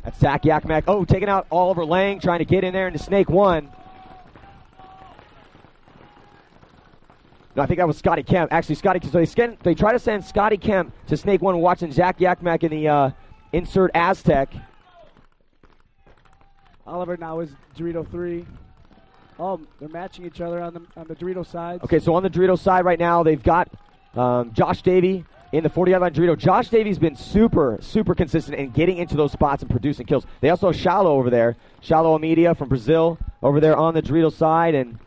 That's Zach Yakmak. Oh, taking out Oliver Lang, trying to get in there into Snake 1. No, I think that was Scotty Kemp. Actually, so they try to send Scotty Kemp to Snake 1, watching Zach Yakmak in the insert Aztec. Oliver now is Dorito 3. Oh, they're matching each other on the Dorito side. Okay, so on the Dorito side right now, they've got Josh Davey in the 40-yard line. Dorito. Josh Davey's been super, super consistent in getting into those spots and producing kills. They also have Shallow over there. Shallow Amedia from Brazil over there on the Dorito side. And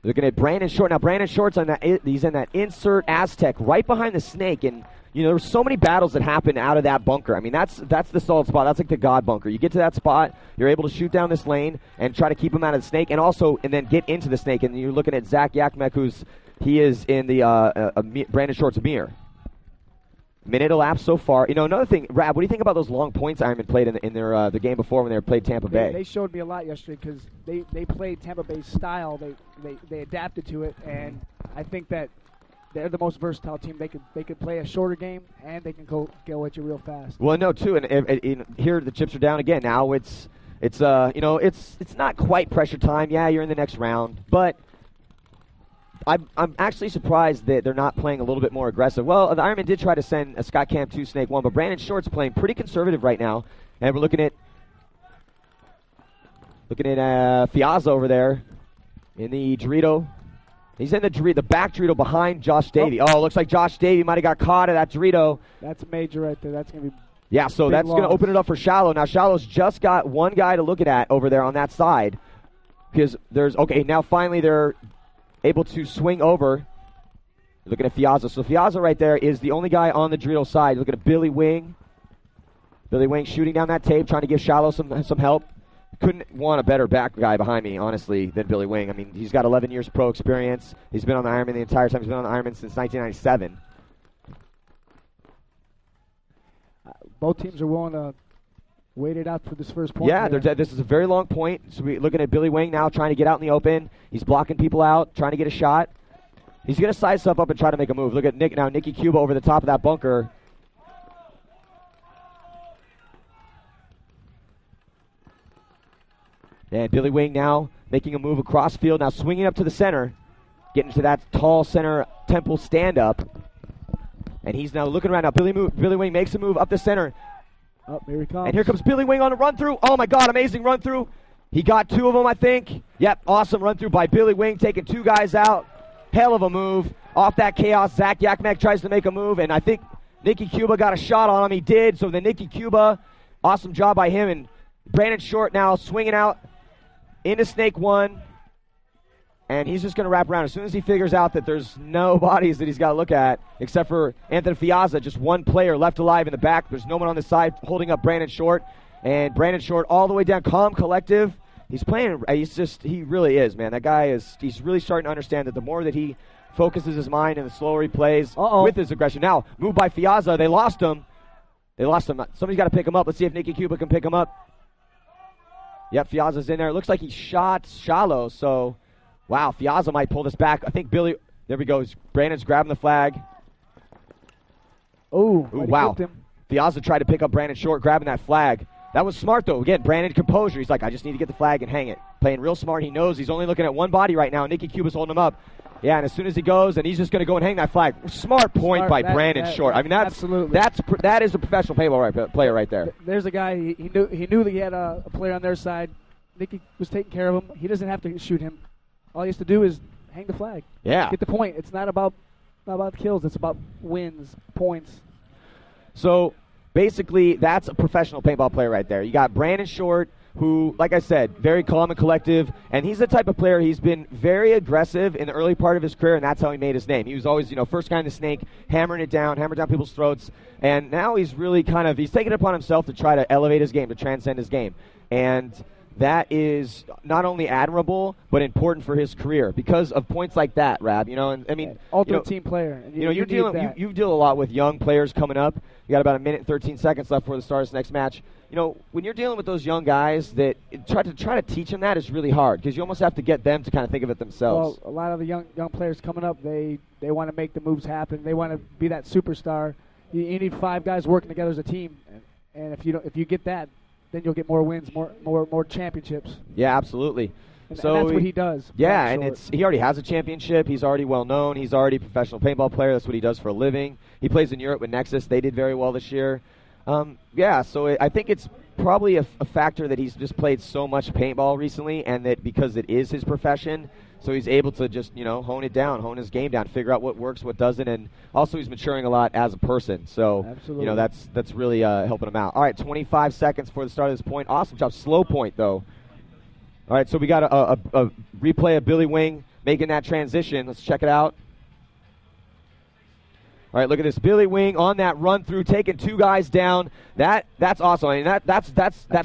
looking at Brandon Short. Now, Brandon Short's on that. He's in that insert Aztec right behind the Snake. And, you know, there's so many battles that happen out of that bunker. I mean, that's the solid spot. That's like the God bunker. You get to that spot, you're able to shoot down this lane and try to keep him out of the Snake, and then get into the Snake. And you're looking at Zach Yakmek, he is in the Brandon Short's mirror. Minute elapsed so far. You know, another thing, Rab, what do you think about those long points Ironmen played in their the game before when they played Tampa Bay? They showed me a lot yesterday because they played Tampa Bay's style. They adapted to it, and I think that they're the most versatile team. They could play a shorter game, and they can go at you real fast. Well, no, too, and here the chips are down again. Now it's not quite pressure time. Yeah, you're in the next round, but I'm actually surprised that they're not playing a little bit more aggressive. Well, the Ironmen did try to send a Scott Camp 2 Snake 1, but Brandon Short's playing pretty conservative right now, and we're looking at Fiazza over there in the Dorito. He's in the back Dorito behind Josh Davey. Oh, looks like Josh Davey might have got caught at that Dorito. That's major right there. That's going to be so that's going to open it up for Shallow. Now, Shallow's just got one guy to look at over there on that side. Because now finally they're able to swing over. Looking at Fiazza. So Fiazza right there is the only guy on the Dorito side. Looking at Billy Wing. Billy Wing shooting down that tape, trying to give Shallow some help. Couldn't want a better back guy behind me, honestly, than Billy Wing. I mean, he's got 11 years pro experience. He's been on the Ironman the entire time. He's been on the Ironman since 1997. Both teams are willing to wait it out for this first point. Yeah, this is a very long point. So we're looking at Billy Wing now trying to get out in the open. He's blocking people out, trying to get a shot. He's going to size stuff up and try to make a move. Look at Nicky Cuba over the top of that bunker. And Billy Wing now making a move across field, now swinging up to the center, getting to that tall center temple stand-up. And he's now looking around now. Billy Wing makes a move up the center. Oh, here he comes. And here comes Billy Wing on a run-through. Oh, my God, amazing run-through. He got two of them, I think. Yep, awesome run-through by Billy Wing, taking two guys out. Hell of a move. Off that chaos, Zach Yakmek tries to make a move, and I think Nicky Cuba got a shot on him. He did, so then Nicky Cuba, awesome job by him. And Brandon Short now swinging out into Snake 1, and he's just going to wrap around. As soon as he figures out that there's no bodies that he's got to look at, except for Anthony Fiazza, just one player left alive in the back. There's no one on the side holding up Brandon Short, and Brandon Short all the way down, calm, collective. He's playing, he really is, man. That guy he's really starting to understand that the more that he focuses his mind and the slower he plays with his aggression. Now, moved by Fiazza, they lost him. Somebody's got to pick him up. Let's see if Nicky Cuba can pick him up. Yep, Fiazza's in there. It looks like he shot Shallow, so, wow, Fiazza might pull this back. I think there we go. Brandon's grabbing the flag. Ooh, wow. Fiazza tried to pick up Brandon Short, grabbing that flag. That was smart, though. Again, Brandon composure. He's like, I just need to get the flag and hang it. Playing real smart. He knows he's only looking at one body right now. Nicky Cuba's holding him up. Yeah, and as soon as he goes, and he's just going to go and hang that flag. Smart point by Brandon Short. I mean, absolutely. that is a professional player right there. There's a guy, he knew that he had a player on their side. Nicky was taking care of him. He doesn't have to shoot him. All he has to do is hang the flag. Yeah. Get the point. It's not about kills. It's about wins, points. So, basically, that's a professional paintball player right there. You got Brandon Short, who, like I said, very calm and collective, and he's the type of player, he's been very aggressive in the early part of his career, and that's how he made his name. He was always, first guy in the Snake, hammering down people's throats, and now he's really he's taken it upon himself to try to elevate his game, to transcend his game, and that is not only admirable, but important for his career because of points like that, Rab. And I mean, ultimate team player. You deal a lot with young players coming up. You got about a minute and 13 seconds left before the start of this next match. When you're dealing with those young guys, that try to teach them that is really hard because you almost have to get them to kind of think of it themselves. Well, a lot of the young players coming up, they want to make the moves happen. They want to be that superstar. You need five guys working together as a team, And if you get that, then you'll get more wins, more championships. Yeah, absolutely. And so that's what he does. Yeah, and he already has a championship. He's already well known. He's already a professional paintball player. That's what he does for a living. He plays in Europe with Nexus. They did very well this year. So I think it's probably a factor that he's just played so much paintball recently, and that because it is his profession, so he's able to just, hone it down, hone his game down, figure out what works, what doesn't, and also he's maturing a lot as a person. So, absolutely. That's really helping him out. All right, 25 seconds before the start of this point. Awesome job. Slow point, though. All right, so we got a replay of Billy Wing making that transition. Let's check it out. All right, look at this. Billy Wing on that run through, taking 2 guys down. That's awesome. I mean, that's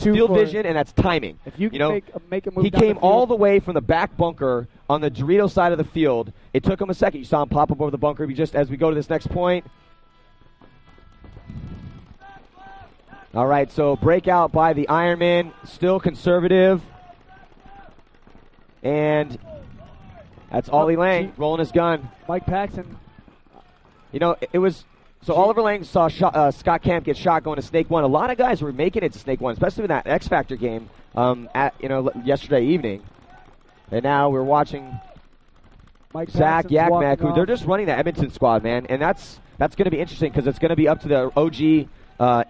field vision and that's timing. If you can make a move, he came all the way from the back bunker on the Dorito side of the field. It took him a second. You saw him pop up over the bunker. Just as we go to this next point. All right, so breakout by the Ironmen, still conservative. And that's Ollie Lang rolling his gun. Mike Paxton. It was so Oliver Lang saw Scott Camp get shot going to Snake 1. A lot of guys were making it to Snake 1, especially with that X Factor game yesterday evening. And now we're watching Mike Zach Yakmek, who off. they're just running the Edmonton squad, man. And that's going to be interesting because it's going to be up to the OG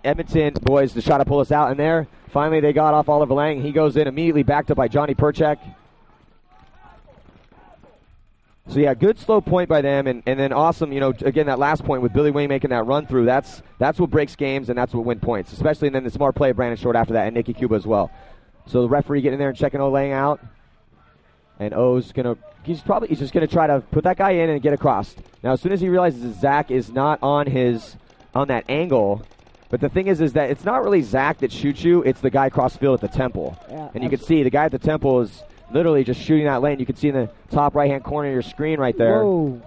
Edmonton boys to try to pull us out. And there, finally, they got off Oliver Lang. He goes in immediately, backed up by Johnny Perchek. So, yeah, good slow point by them, and then awesome, again, that last point with Billy Wing making that run through, that's what breaks games and that's what wins points, especially, and then the smart play of Brandon Short after that and Nicky Cuba as well. So the referee getting in there and checking O Lang out, and O's he's just going to try to put that guy in and get across. Now, as soon as he realizes that Zach is not on that angle, but the thing is that it's not really Zach that shoots you, it's the guy cross field at the temple. Yeah, and you can see the guy at the temple is literally just shooting that lane. You can see in the top right-hand corner of your screen right there. Whoa.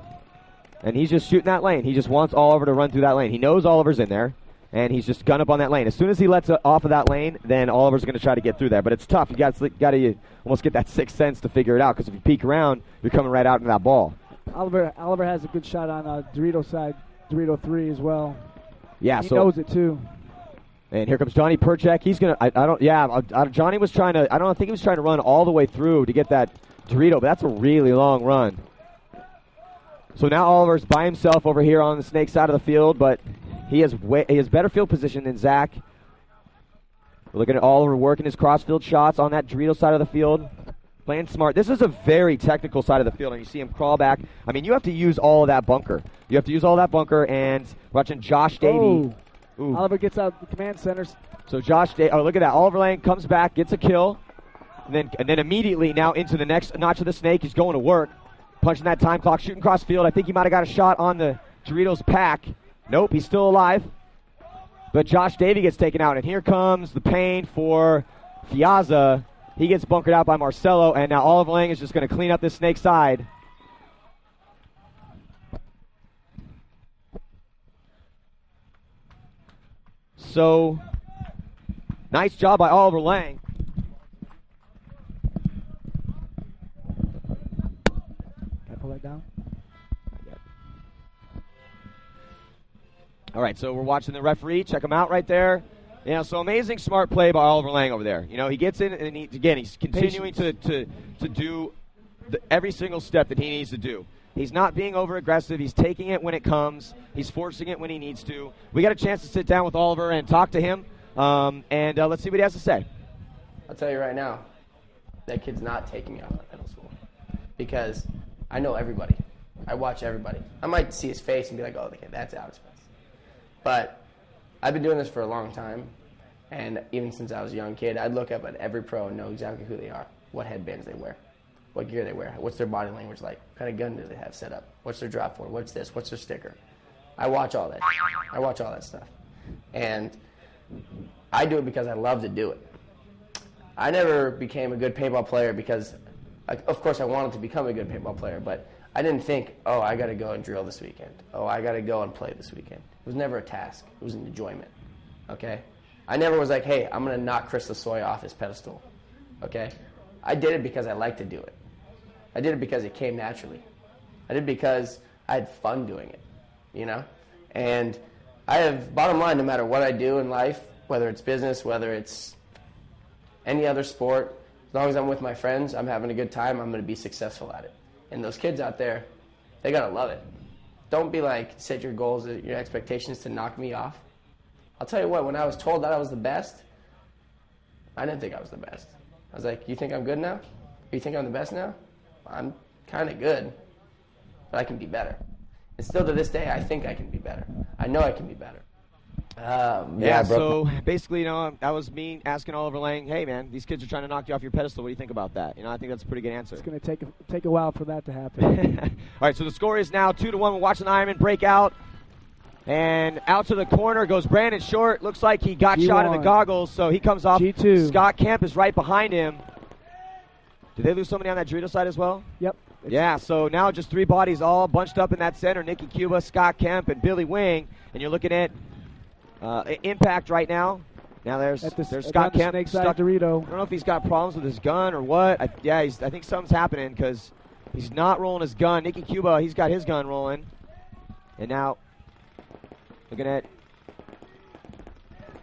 And he's just shooting that lane. He just wants Oliver to run through that lane. He knows Oliver's in there, and he's just gun up on that lane. As soon as he lets off of that lane, then Oliver's going to try to get through there. But it's tough. You got to almost get that sixth sense to figure it out, because if you peek around, you're coming right out into that ball. Oliver has a good shot on Dorito side, Dorito 3 as well. Yeah, he knows it too. And here comes Johnny Perchek. He's gonna. Johnny was trying to. I don't think he was trying to run all the way through to get that Dorito, but that's a really long run. So now Oliver's by himself over here on the Snake side of the field, but he has better field position than Zach. We're looking at Oliver working his crossfield shots on that Dorito side of the field, playing smart. This is a very technical side of the field, and you see him crawl back. I mean, you have to use all of that bunker. And watching Josh Davey. Oh. Ooh. Oliver gets out the command centers. So look at that. Oliver Lang comes back, gets a kill, and then immediately now into the next notch of the Snake. He's going to work, punching that time clock, shooting cross field. I think he might have got a shot on the Doritos pack. Nope, he's still alive. But Josh Davey gets taken out, and here comes the pain for Fiazza. He gets bunkered out by Marcelo, and now Oliver Lang is just going to clean up this Snake side. So, nice job by Oliver Lang. Can I pull that down? All right, so we're watching the referee. Check him out right there. So amazing smart play by Oliver Lang over there. He gets in, and he's continuing to do every single step that he needs to do. He's not being over-aggressive. He's taking it when it comes. He's forcing it when he needs to. We got a chance to sit down with Oliver and talk to him, and let's see what he has to say. I'll tell you right now, that kid's not taking me off my pedestal because I know everybody. I watch everybody. I might see his face and be like, oh, that's out of space. But I've been doing this for a long time, and even since I was a young kid, I'd look up at every pro and know exactly who they are, what headbands they wear, what gear they wear, what's their body language like, what kind of gun do they have set up, what's their drop for, what's this, what's their sticker. I watch all that. I watch all that stuff. And I do it because I love to do it. I never became a good paintball player because, of course, I wanted to become a good paintball player, but I didn't think, oh, I got to go and drill this weekend. Oh, I got to go and play this weekend. It was never a task. It was an enjoyment, okay? I never was like, hey, I'm going to knock Chris Lasoy off his pedestal, okay? I did it because I like to do it. I did it because it came naturally. I did it because I had fun doing it, And I have, bottom line, no matter what I do in life, whether it's business, whether it's any other sport, as long as I'm with my friends, I'm having a good time, I'm going to be successful at it. And those kids out there, they got to love it. Don't be like, set your goals, your expectations to knock me off. I'll tell you what, when I was told that I was the best, I didn't think I was the best. I was like, you think I'm good now? You think I'm the best now? I'm kind of good, but I can be better. And still to this day, I think I can be better. I know I can be better. So basically, that was me asking Oliver Lang, hey, man, these kids are trying to knock you off your pedestal. What do you think about that? I think that's a pretty good answer. It's going to take a while for that to happen. All right, so the score is now 2-1. We're watching the Ironman break out. And out to the corner goes Brandon Short. Looks like he got shot in the goggles, so he comes off. G2. Scott Kemp is right behind him. Did they lose somebody on that Dorito side as well? Yep. Yeah, so now just 3 bodies all bunched up in that center. Nicky Cuba, Scott Kemp, and Billy Wing. And you're looking at Impact right now. Now there's Scott Kemp stuck. Dorito. I don't know if he's got problems with his gun or what. I think something's happening because he's not rolling his gun. Nicky Cuba, he's got his gun rolling. And now looking at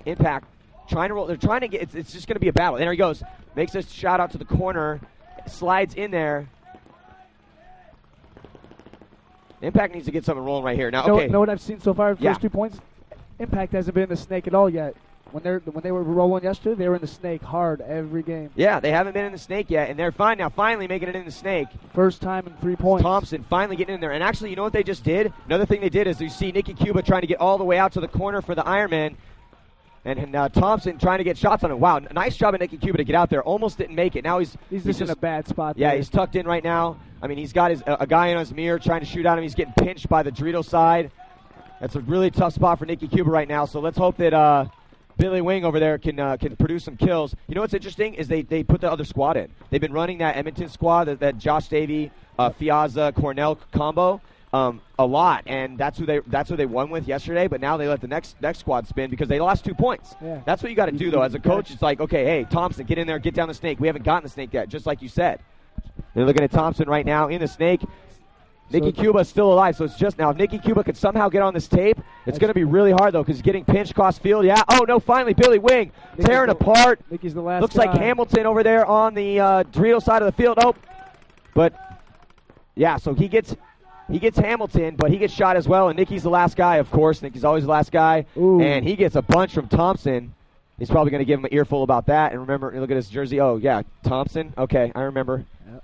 Impact trying to roll. They're trying to get. It's just going to be a battle. And there he goes. Makes a shot out to the corner. Slides in there. Impact needs to get something rolling right here. Now, okay. You know what I've seen so far? First 2 points. Impact hasn't been in the snake at all yet. When they were rolling yesterday, they were in the snake hard every game. Yeah, they haven't been in the snake yet, and they're fine now. Finally making it in the snake. First time in 3 points. Thompson finally getting in there. And actually, you know what they just did? Another thing they did is you see Nicky Cuba trying to get all the way out to the corner for the Ironman. And Thompson trying to get shots on him. Wow, nice job of Nicky Cuba to get out there. Almost didn't make it. Now he's just in a bad spot. Yeah, there. He's tucked in right now. I mean, he's got a guy in his mirror trying to shoot at him. He's getting pinched by the Dorito side. That's a really tough spot for Nicky Cuba right now. So let's hope that Billy Wing over there can produce some kills. You know what's interesting is they put the other squad in. They've been running that Edmonton squad, that Josh Davey, Fiazza, Cornell combo a lot, and that's who they won with yesterday. But now they let the next squad spin because they lost 2 points. Yeah. That's what you got to do though. As a coach, it's like, okay, hey Thompson, get in there, get down the snake. We haven't gotten the snake yet, just like you said. They're looking at Thompson right now in the snake. Nicky Cuba's still alive, so it's just now. If Nicky Cuba could somehow get on this tape, it's going to be really hard, though, because he's getting pinched cross field. Yeah. Oh, no, finally, Billy Wing tearing apart. Nicky's the last Looks guy. like Hamilton over there on the Dorito side of the field. Oh, but, yeah, so he gets Hamilton, but he gets shot as well, and Nicky's the last guy, of course. Nicky's always the last guy. Ooh. And he gets a bunch from Thompson. He's probably going to give him an earful about that. And remember, look at his jersey. Oh, yeah, Thompson. Okay, I remember. Yep.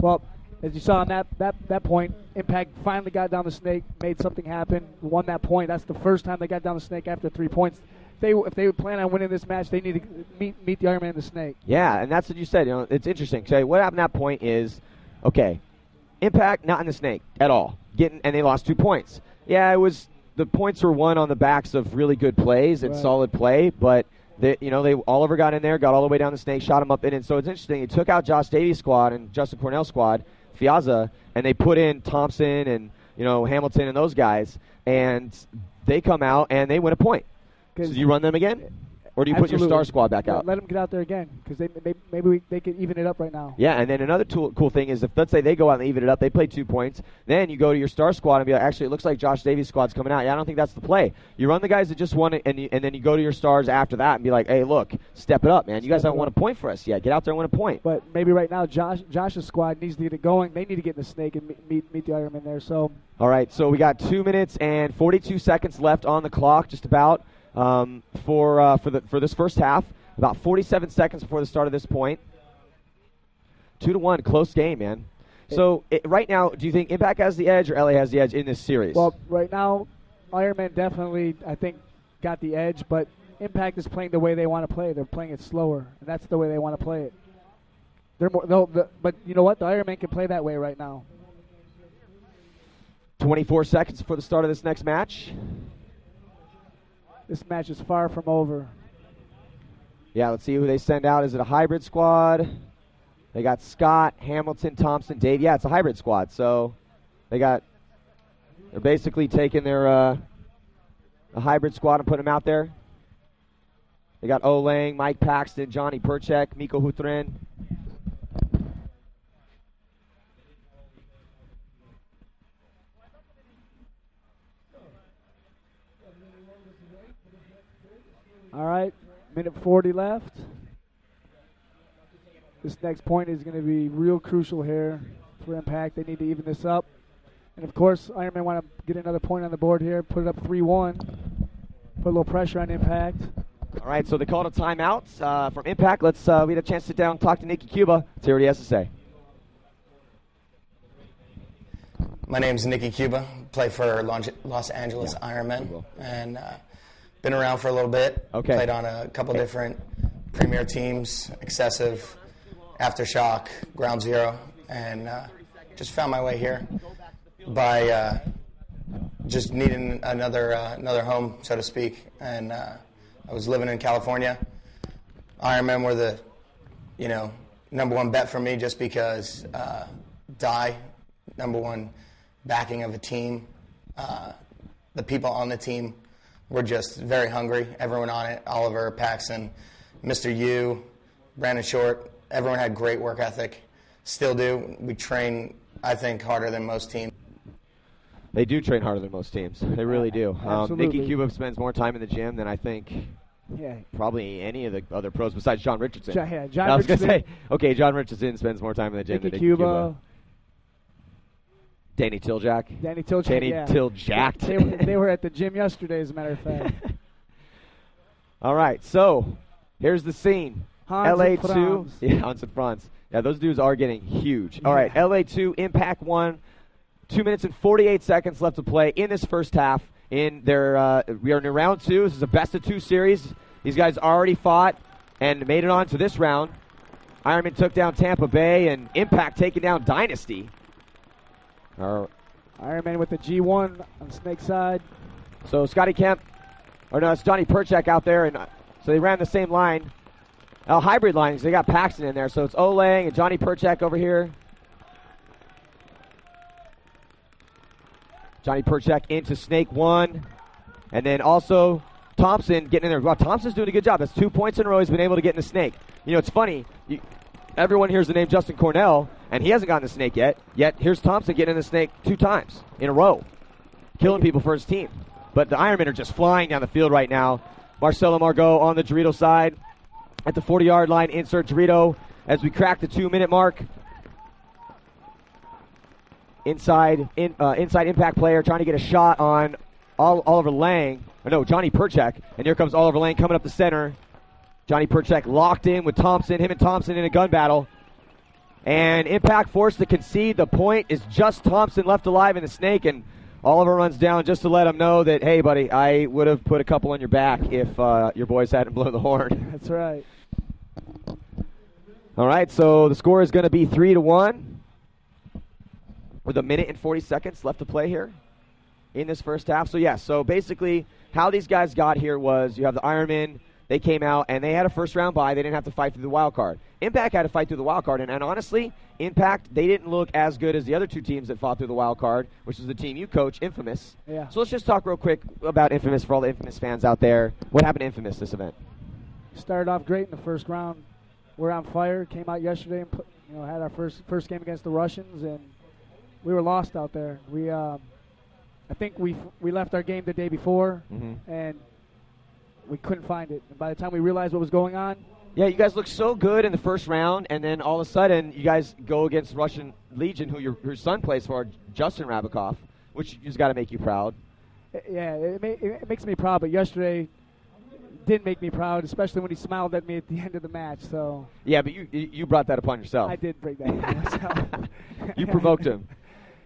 Well, as you saw on that point, Impact finally got down the snake, made something happen, won that point. That's the first time they got down the snake after 3 points. If they plan on winning this match, they need to meet the Ironman in the snake. Yeah, and that's what you said. It's interesting. So what happened at that point is, okay, Impact not in the snake at all, and they lost 2 points. Yeah, it was the points were won on the backs of really good plays and solid play, but. Oliver got in there, got all the way down the snake, shot him up in, and so it's interesting. He took out Josh Davies' squad and Justin Cornell's squad, Fiazza, and they put in Thompson and Hamilton and those guys, and they come out and they win a point. So do you run them again, or do you put your star squad back out? Let them get out there again because maybe they can even it up right now. Yeah, and then another cool thing is if let's say they go out and even it up, they play 2 points, then you go to your star squad and be like, actually, it looks like Josh Davies' squad's coming out. Yeah, I don't think that's the play. You run the guys that just won it, and then you go to your stars after that and be like, hey, look, step it up, man. You guys haven't won a point for us yet. Get out there and win a point. But maybe right now Josh's squad needs to get it going. They need to get in the snake and meet the Ironman there. So. All right, so we got 2 minutes and 42 seconds left on the clock, just about. For this first half, about 47 seconds before the start of this point. 2-1, close game, man. So right now, do you think Impact has the edge or LA has the edge in this series? Well, right now, Ironman definitely, I think, got the edge, but Impact is playing the way they want to play. They're playing it slower, and that's the way they want to play it. But you know what? The Ironman can play that way right now. 24 seconds before the start of this next match. This match is far from over. Yeah, let's see who they send out. Is it a hybrid squad? They got Scott, Hamilton, Thompson, Dave. Yeah, it's a hybrid squad. So they're basically taking their a hybrid squad and putting them out there. They got Olang, Mike Paxton, Johnny Perchek, Miko Huthren. All right, minute 40 left. This next point is going to be real crucial here for Impact. They need to even this up. And, of course, Ironmen want to get another point on the board here, put it up 3-1, put a little pressure on Impact. All right, so they called a timeout from Impact. We had a chance to sit down and talk to Nicky Cuba. Let's hear what he has to say. My name's Nicky Cuba, play for Los Angeles Ironmen, and been around for a little bit. Okay. Played on a couple different premier teams, Excessive, Aftershock, Ground Zero, and just found my way here by just needing another home, so to speak. And I was living in California. Ironmen were the, number one bet for me, just because number one backing of a team. The people on the team were just very hungry. Everyone on it, Oliver, Paxson, Mr. Yu, Brandon Short, everyone had great work ethic. Still do. We train, I think, harder than most teams. They do train harder than most teams. They really do. Absolutely. Nicky Cuba spends more time in the gym than I think probably any of the other pros besides John Richardson. John I was going to Richardson. say, okay, John Richardson spends more time in the gym than Nicky Nicky Cuba. Danny Tiljack. Danny Tiljack, Danny Tiljacked. They were at the gym yesterday, as a matter of fact. All right, so here's the scene. Hans and LA2. Franz. Yeah, Hans and Franz. Yeah, those dudes are getting huge. All right, LA2, Impact 1. 2 minutes and 48 seconds left to play in this first half. We are in round 2. This is a best-of-2 series. These guys already fought and made it on to this round. Ironman took down Tampa Bay, and Impact taking down Dynasty. Ironman with the G1 on Snake side. So Scotty Kemp, it's Johnny Perchak out there, and so they ran the same line. Hybrid lines. They got Paxton in there, so it's Olang and Johnny Perchak over here. Johnny Perchak into Snake 1. And then also Thompson getting in there. Well, Thompson's doing a good job. That's 2 points in a row he's been able to get in the Snake. It's funny. Everyone hears the name Justin Cornell, and he hasn't gotten the Snake yet. Yet here's Thompson getting in the Snake 2 times in a row, killing people for his team. But the Ironmen are just flying down the field right now. Marcelo Margot on the Dorito side. At the 40-yard line, insert Dorito as we crack the 2-minute mark. Inside Impact player trying to get a shot on Oliver Lang. Johnny Perchak. And here comes Oliver Lang coming up the center. Johnny Perchak locked in with Thompson. Him and Thompson in a gun battle. And Impact forced to concede. The point is just Thompson left alive in the Snake. And Oliver runs down just to let him know that, hey, buddy, I would have put a couple on your back if your boys hadn't blown the horn. That's right. All right, so the score is going to be 3-1. With a minute and 40 seconds left to play here in this first half. So basically how these guys got here was you have the Ironmen. They came out, and they had a first-round bye. They didn't have to fight through the wild card. Impact had to fight through the wild card, and honestly, Impact, they didn't look as good as the other 2 teams that fought through the wild card, which is the team you coach, Infamous. Yeah. So let's just talk real quick about Infamous for all the Infamous fans out there. What happened to Infamous this event? Started off great in the first round. We're on fire. Came out yesterday and had our first game against the Russians, and we were lost out there. I think we left our game the day before, and we couldn't find it. And by the time we realized what was going on, yeah, you guys looked so good in the first round, and then all of a sudden you guys go against Russian Legion, who your son plays for, Justin Rabakov, which has got to make you proud. Yeah, it makes me proud. But yesterday didn't make me proud, especially when he smiled at me at the end of the match. So yeah, but you brought that upon yourself. I did break that upon myself. You provoked him.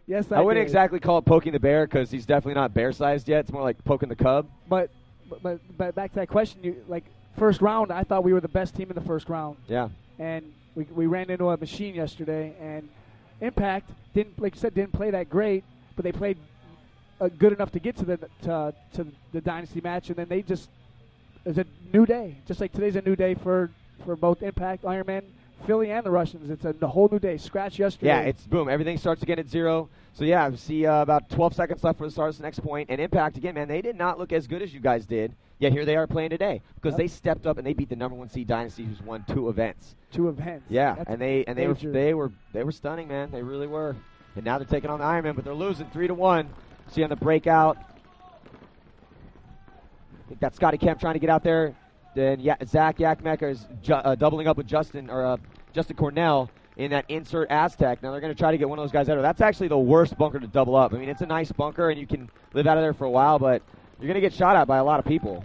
Yes, I wouldn't did. exactly call it poking the bear because he's definitely not bear-sized yet. It's more like poking the cub. But back to that question, first round, I thought we were the best team in the first round. Yeah. And we ran into a machine yesterday, and Impact didn't, like you said, didn't play that great, but they played good enough to get to the Dynasty match, and then they just it's a new day. Just like today's a new day for both Impact, Ironman, Philly, and the Russians. It's a whole new day. Scratch yesterday. Yeah, it's boom. Everything starts again at 0. So, yeah, see about 12 seconds left for the start of the next point. And Impact, again, man, they did not look as good as you guys did. Yet here they are playing today because they stepped up and they beat the number 1 seed Dynasty, who's won 2 events. 2 events. Yeah, That's and they were stunning, man. They really were. And now they're taking on the Ironmen, but they're losing 3-1. See on the breakout. I think that's Scotty Kemp trying to get out there. Then Zach Yakmek is doubling up with Justin Cornell in that insert Aztec. Now they're going to try to get one of those guys out. That's actually the worst bunker to double up. I mean, it's a nice bunker, and you can live out of there for a while, but you're going to get shot at by a lot of people.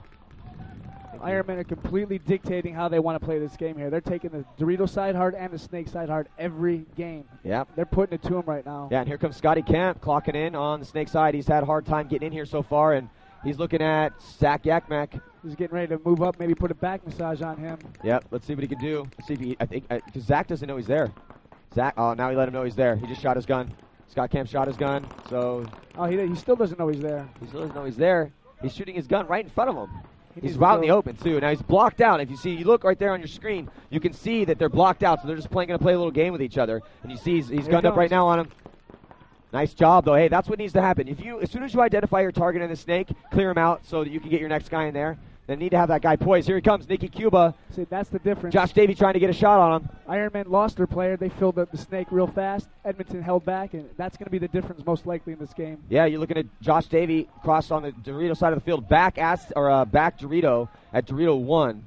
Ironmen are completely dictating how they want to play this game here. They're taking the Dorito side hard and the Snake side hard every game. Yeah. They're putting it to them right now. Yeah, and here comes Scotty Kemp clocking in on the Snake side. He's had a hard time getting in here so far, and he's looking at Zach Yakmek. He's getting ready to move up, maybe put a back massage on him. Yep, let's see what he can do. Let's see if he, because Zach doesn't know he's there. Zach, oh, now he let him know he's there. He just shot his gun. Scott Kemp shot his gun, so. Oh, he still doesn't know he's there. He still doesn't know he's there. He's shooting his gun right in front of him. He's to out in the open, too. Now, he's blocked out. If you look right there on your screen, you can see that they're blocked out, so they're just going to play a little game with each other. And you see he's gunned up right now on him. Nice job, though. Hey, that's what needs to happen. As soon as you identify your target in the Snake, clear him out so that you can get your next guy in there. Then need to have that guy poised. Here he comes, Nicky Cuba. See, that's the difference. Josh Davey trying to get a shot on him. Ironmen lost their player. They filled up the Snake real fast. Edmonton held back, and that's going to be the difference most likely in this game. Yeah, you're looking at Josh Davey cross on the Dorito side of the field, back Dorito at Dorito 1.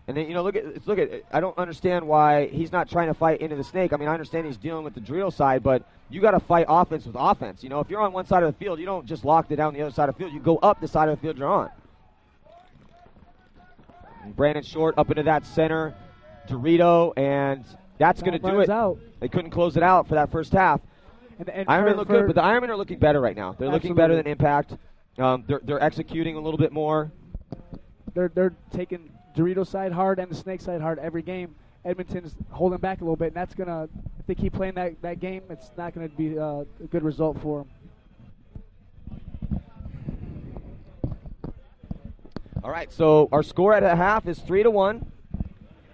And then, look at. I don't understand why he's not trying to fight into the Snake. I mean, I understand he's dealing with the Dorito side, but you got to fight offense with offense. If you're on one side of the field, you don't just lock it down the other side of the field. You go up the side of the field you're on. And Brandon Short up into that center Dorito, and that's going to do it. Out. They couldn't close it out for that first half. And Ironmen look good, but the Ironmen are looking better right now. They're Absolutely. looking better than Impact. They're executing a little bit more. They're taking Dorito side hard and the Snake side hard every game. Edmonton's holding back a little bit, and that's going to, if they keep playing that game, it's not going to be a good result for them. All right, so our score at a half is 3-1.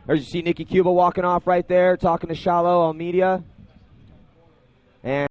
There's you see Nicky Cuba walking off right there, talking to Shallow Almeida. And